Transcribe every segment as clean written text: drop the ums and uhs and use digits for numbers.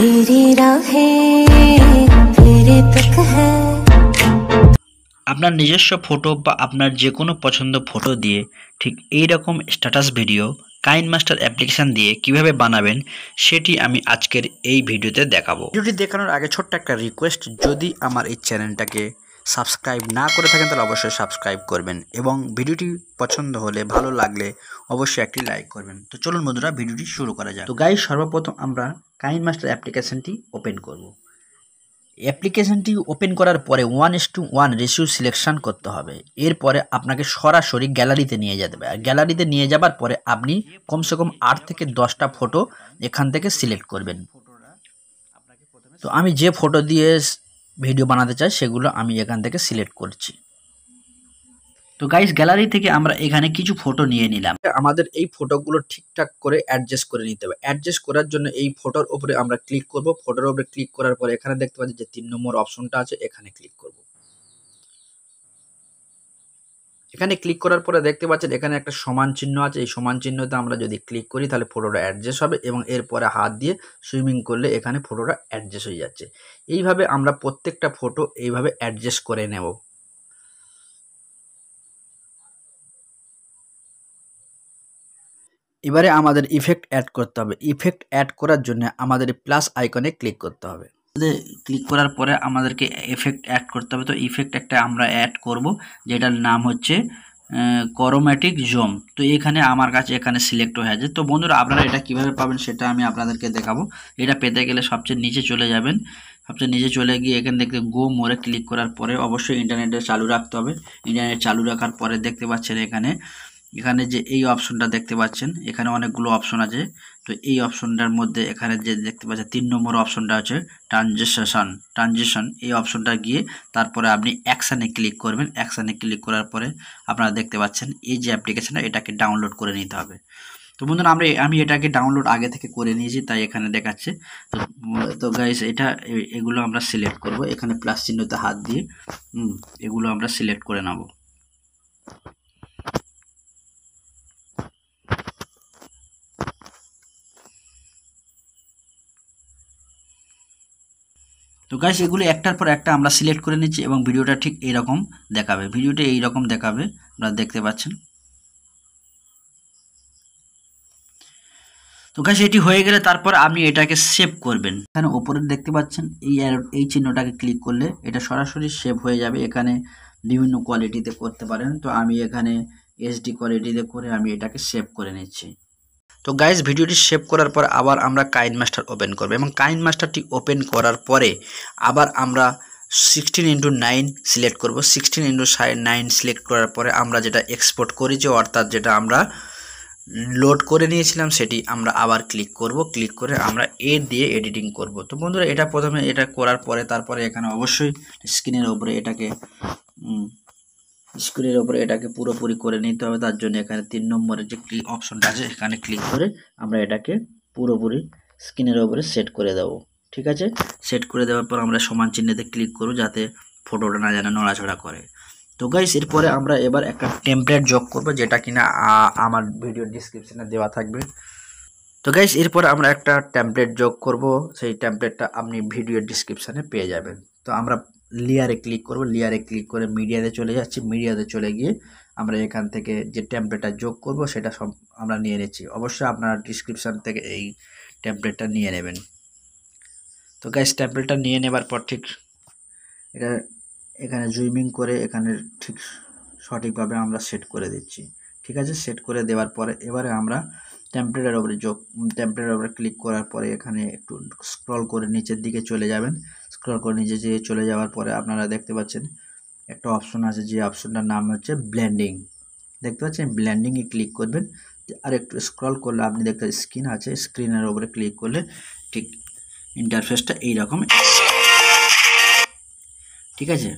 तेरी राहें तेरे तक है। আপনার নিজস্ব ফটো বা আপনার যে কোনো পছন্দ ফটো দিয়ে ঠিক এই রকম স্ট্যাটাস ভিডিও কাইনমাস্টার অ্যাপ্লিকেশন দিয়ে কিভাবে বানাবেন সেটি আমি আজকের এই ভিডিওতে দেখাবো। ভিডিওটি দেখানোর আগে ছোট্ট একটা রিকোয়েস্ট, যদি আমার এই চ্যানেলটাকে সাবস্ক্রাইব না করে থাকেন তাহলে অবশ্যই সাবস্ক্রাইব করবেন এবং ভিডিওটি পছন্দ হলে ভালো লাগলে অবশ্যই একটি লাইক করবেন। তো চলুন বন্ধুরা ভিডিওটি শুরু করা যাক। তো গাইস, সর্বপ্রথম আমরা কাইনমাস্টার অ্যাপ্লিকেশনটি ওপেন করব। অ্যাপ্লিকেশনটি ওপেন করার পরে 1:1 রেশিও সিলেকশন করতে হবে। এরপরে আপনাকে সরাসরি গ্যালারিতে নিয়ে যেতে হবে। গ্যালারিতে নিয়ে যাবার পরে আপনি কমসে কম 8 থেকে 10টা ফটো এখান থেকে সিলেক্ট করবেন। তো আমি যে ফটো দিয়ে ভিডিও বানাতে চাই সেগুলো আমি এখান থেকে সিলেক্ট করছি। তো গাইস, গ্যালারি থেকে আমরা এখানে কিছু ফটো নিয়ে নিলাম। আমাদের এই ফটোগুলো ঠিকঠাক করে অ্যাডজাস্ট করে নিতে হবে। অ্যাডজাস্ট করার জন্য এই ফটোর উপরে আমরা ক্লিক করব। ফটোর উপরে ক্লিক করার পরে এখানে দেখতে পাচ্ছি যে 3 নম্বর অপশনটা আছে, এখানে ক্লিক করব। এখানে ক্লিক করার পরে দেখতে পাচ্ছেন এখানে একটা সমান চিহ্ন আছে। এই সমান চিহ্নতে আমরা যদি ক্লিক করি তাহলে ফটোটা অ্যাডজাস্ট হবে এবং এরপরে হাত দিয়ে সুইমিং করলে এখানে ফটোটা অ্যাডজাস্ট হয়ে যাচ্ছে। এইভাবে আমরা প্রত্যেকটা ফটো এইভাবে অ্যাডজাস্ট করে নেব। এবারে আমাদের ইফেক্ট অ্যাড করতে হবে। ইফেক্ট অ্যাড করার জন্য আমাদের প্লাস আইকনে ক্লিক করতে হবে। ক্লিক করার পরে আমাদেরকে এফেক্ট অ্যাড করতে হবে। তো ইফেক্ট একটা আমরা অ্যাড করব, যেটার নাম হচ্ছে ক্রোম্যাটিক জোম। তো এখানে আমার কাছে এখানে সিলেক্ট হয়ে আছে। তো বন্ধুরা, আপনারা এটা কিভাবে পাবেন সেটা আমি আপনাদেরকে দেখাবো। এটা পেতে গেলে সবচেয়ে নিচে চলে যাবেন। সবচেয়ে নিচে চলে গিয়ে এখানে দেখতে গো মোরে ক্লিক করার পরে অবশ্যই ইন্টারনেটে চালু রাখতে হবে। ইন্টারনেট চালু রাখার পরে দেখতে পাচ্ছেন এখানে যে এই অপশনটা দেখতে পাচ্ছেন, এখানে অনেকগুলো অপশন আছে। তো এই অপশনটার মধ্যে এখানে যে দেখতে পাচ্ছেন 3 নম্বর অপশনটা আছে ট্রানজিশন। এই অপশনটা গিয়ে তারপরে আপনি অ্যাকশানে ক্লিক করবেন। অ্যাকশানে ক্লিক করার পরে আপনারা দেখতে পাচ্ছেন এই যে অ্যাপ্লিকেশনটা, এটাকে ডাউনলোড করে নিতে হবে। তো বন্ধুরা, আমি এটাকে ডাউনলোড আগে থেকে করে নিয়েছি, তাই এখানে দেখাচ্ছে। তো গাইস, এগুলো আমরা সিলেক্ট করব। এখানে প্লাস চিহ্নতে হাত দিয়ে এগুলো আমরা সিলেক্ট করে নেব। তো গাইস, এগুলো একটার পর একটা আমরা সিলেক্ট করে নিচ্ছি এবং ভিডিওটা ঠিক এইরকম দেখাবে। ভিডিওটা এইরকম দেখাবে, আপনারা দেখতে পাচ্ছেন। তো গাইস, এটি হয়ে গেলে তারপর আপনি এটাকে সেভ করবেন। এখানে উপরে দেখতে পাচ্ছেন এই চিহ্নটাকে ক্লিক করলে এটা সরাসরি সেভ হয়ে যাবে। এখানে বিভিন্ন কোয়ালিটিতে করতে পারেন। তো আমি এখানে এইচডি কোয়ালিটিতে করে আমি এটাকে সেভ করে নিচ্ছি। তো গাইস, ভিডিওটি সেভ করার পর আবার আমরা কাইনমাস্টার ওপেন করব এবং কাইনমাস্টারটি ওপেন করার পরে আবার আমরা 16:9 সিলেক্ট করব। 16:9 সিলেক্ট করার পরে আমরা যেটা এক্সপোর্ট করেছি, অর্থাৎ যেটা আমরা লোড করে নিয়েছিলাম, সেটি আমরা আবার ক্লিক করব। ক্লিক করে আমরা এ দিয়ে এডিটিং করব। তো বন্ধুরা, এটা প্রথমে এটা করার পরে তারপরে এখানে অবশ্যই স্ক্রিনের উপরে এটাকে পুরোপুরি করে নিতে হবে। তার জন্য এখানে 3 নম্বরের যে অপশনটা আছে এখানে ক্লিক করে আমরা এটাকে পুরোপুরি স্ক্রিনের উপরে সেট করে দেব। ঠিক আছে, সেট করে দেওয়ার পর আমরা সমান চিহ্নেতে ক্লিক করব যাতে ফটোটা না যেন নড়াচড়া করে। তো গাইস, এরপরে আমরা এবার একটা টেমপ্লেট যোগ করব, যেটা কিনা আমার ভিডিও ডিসক্রিপশনে দেওয়া থাকবে। তো গাইস, এরপরে আমরা একটা টেমপ্লেট যোগ করব, সেই টেমপ্লেটটা আপনি ভিডিও ডিসক্রিপশনে পেয়ে যাবেন। তো আমরা লেয়ারে ক্লিক করব। লেয়ারে ক্লিক করে মিডিয়াতে চলে যাচ্ছি। মিডিয়াতে চলে গিয়ে আমরা এখান থেকে যে টেমপ্লেটটা যোগ করব সেটা সব আমরা নিয়ে নিচ্ছি। অবশ্যই আপনারা ডিসক্রিপশন থেকে এই টেমপ্লেটটা নিয়ে নেবেন। তো গাইস, টেমপ্লেটটা নিয়ে নেবার পর ঠিক এটা এখানে জুমিং করে এখানে ঠিক সঠিকভাবে আমরা সেট করে দিচ্ছি। ঠিক আছে, সেট করে দেওয়ার পরে এবারে আমরা টেমপ্লেটের উপরে ক্লিক করার পরে এখানে একটু স্ক্রল করে নিচের দিকে চলে যাবেন। স্ক্রল করে নিচে যেয়ে চলে যাওয়ার পরে আপনারা দেখতে পাচ্ছেন একটা অপশন আছে, যে অপশনটার নাম হচ্ছে ব্লেন্ডিং। দেখতে পাচ্ছেন, ব্লেন্ডিংয়ে ক্লিক করবেন। আর একটু স্ক্রল করলে আপনি দেখতে স্ক্রিন আছে, স্ক্রিনের উপরে ক্লিক করলে ঠিক ইন্টারফেসটা এইরকম। ঠিক আছে।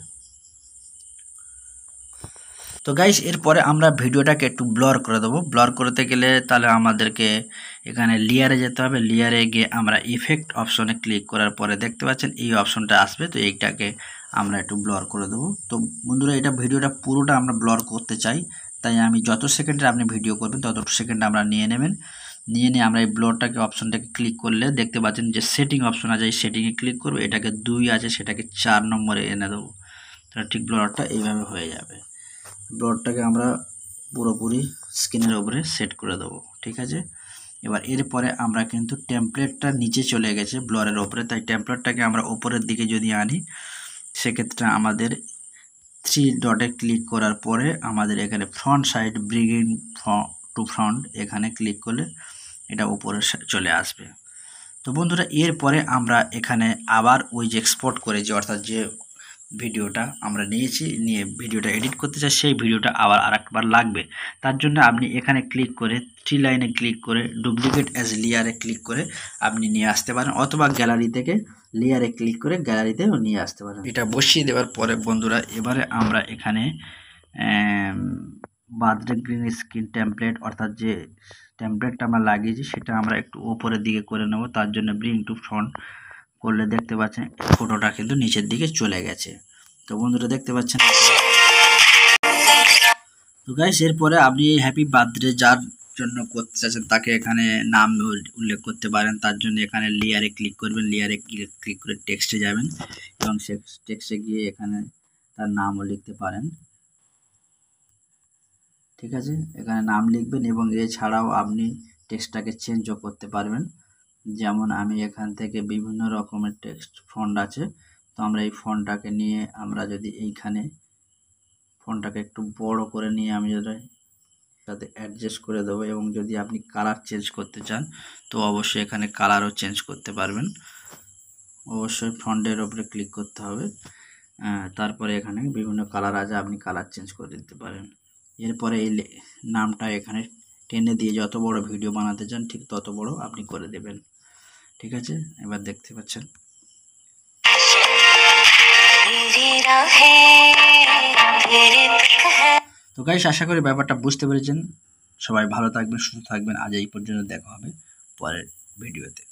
তো গাইস, এরপরে আমরা ভিডিওটাকে একটু ব্লর করে দেবো। ব্লর করতে গেলে তাহলে আমাদেরকে এখানে লেয়ারে যেতে হবে। লেয়ারে গিয়ে আমরা ইফেক্ট অপশনে ক্লিক করার পরে দেখতে পাচ্ছেন এই অপশনটা আসবে। তো এইটাকে আমরা একটু ব্লর করে দেবো। তো বন্ধুরা, এটা ভিডিওটা পুরোটা আমরা ব্লর করতে চাই, তাই আমি যত সেকেন্ডে আপনি ভিডিও করবেন তত সেকেন্ড আমরা নিয়ে নেবেন। নিয়ে আমরা এই ব্লরটাকে অপশনটাকে ক্লিক করলে দেখতে পাচ্ছেন যে সেটিং অপশন আছে, এই সেটিংয়ে ক্লিক করবো, এটাকে 2 আছে সেটাকে 4 নম্বরে এনে দেবো। তাহলে ঠিক ব্লরটা এইভাবে হয়ে যাবে। ব্লরটাকে আমরা পুরোপুরি স্ক্রিনের উপরে সেট করে দেবো, ঠিক আছে। এবার এরপরে আমরা কিন্তু টেমপ্লেটটা নিচে চলে গেছে ব্লরের ওপরে, তাই টেমপ্লেটটাকে আমরা ওপরের দিকে যদি আনি সেক্ষেত্রে আমাদের 3 ডটে ক্লিক করার পরে আমাদের এখানে front side bring to front এখানে ক্লিক করলে এটা উপরে চলে আসবে। তো বন্ধুরা এরপরে আমরা এখানে আবার ওই যে এক্সপোর্ট করেছি অর্থাৎ যে ভিডিওটা আমরা নিয়ে ভিডিওটা এডিট করতে চাই সেই ভিডিওটা আবার আরেকবার লাগবে। তার জন্য আপনি এখানে ক্লিক করে 3 লাইনে ক্লিক করে ডুপ্লিকেট অ্যাজ লেয়ারে ক্লিক করে আপনি নিয়ে আসতে পারেন, অথবা গ্যালারি থেকে লেয়ারে ক্লিক করে গ্যালারিতেও নিয়ে আসতে পারেন। এটা বসিয়ে দেওয়ার পরে বন্ধুরা এবারে আমরা এখানে বার্থডে গ্রিন স্ক্রিন টেমপ্লেট অর্থাৎ যে টেমপ্লেটটা আমরা লাগিয়েছি সেটা আমরা একটু উপরের দিকে করে নেব। তার জন্য ব্রিং টু ফ্রন্ট করলে দেখতে পাচ্ছেন ফটোটা কিন্তু নিচের দিকে চলে গেছে। তো বন্ধুরা দেখতে পাচ্ছেন। তো গাইস এরপরে আপনি এই হ্যাপি বার্থডে যার জন্য করতে চাচ্ছেন তাকে এখানে নাম উল্লেখ করতে পারেন। তার জন্য এখানে লেয়ারে ক্লিক করবেন, লেয়ারে ক্লিক করে টেক্সটে যাবেন এবং সে টেক্সটে গিয়ে এখানে তার নামও লিখতে পারেন, ঠিক আছে। এখানে নাম লিখবেন এবং এছাড়াও আপনি টেক্সটটাকে চেঞ্জও করতে পারবেন। যেমন আমি এখান থেকে বিভিন্ন রকমের টেক্সট ফন্ট আছে, তো আমরা এই ফন্টটাকে নিয়ে আমরা যদি এইখানে ফন্টটাকে একটু বড় করে নিয়ে আমি সাথে অ্যাডজাস্ট করে দেবো, এবং যদি আপনি কালার চেঞ্জ করতে চান তো অবশ্যই এখানে কালারও চেঞ্জ করতে পারবেন। অবশ্যই ফন্টের ওপরে ক্লিক করতে হবে, তারপরে এখানে বিভিন্ন কালার আছে, আপনি কালার চেঞ্জ করে দিতে পারেন। এরপরে এই নামটা এখানে টেনে দিয়ে যত বড় ভিডিও বানাতে চান ঠিক তত বড় আপনি করে দেবেন, ঠিক আছে। এবার দেখতে পাচ্ছেন। তো গাইস আশা করি ব্যাপারটা বুঝতে পেরেছেন। সবাই ভালো থাকবেন, সুস্থ থাকবেন। আজ এই পর্যন্ত, দেখা হবে পরের ভিডিওতে।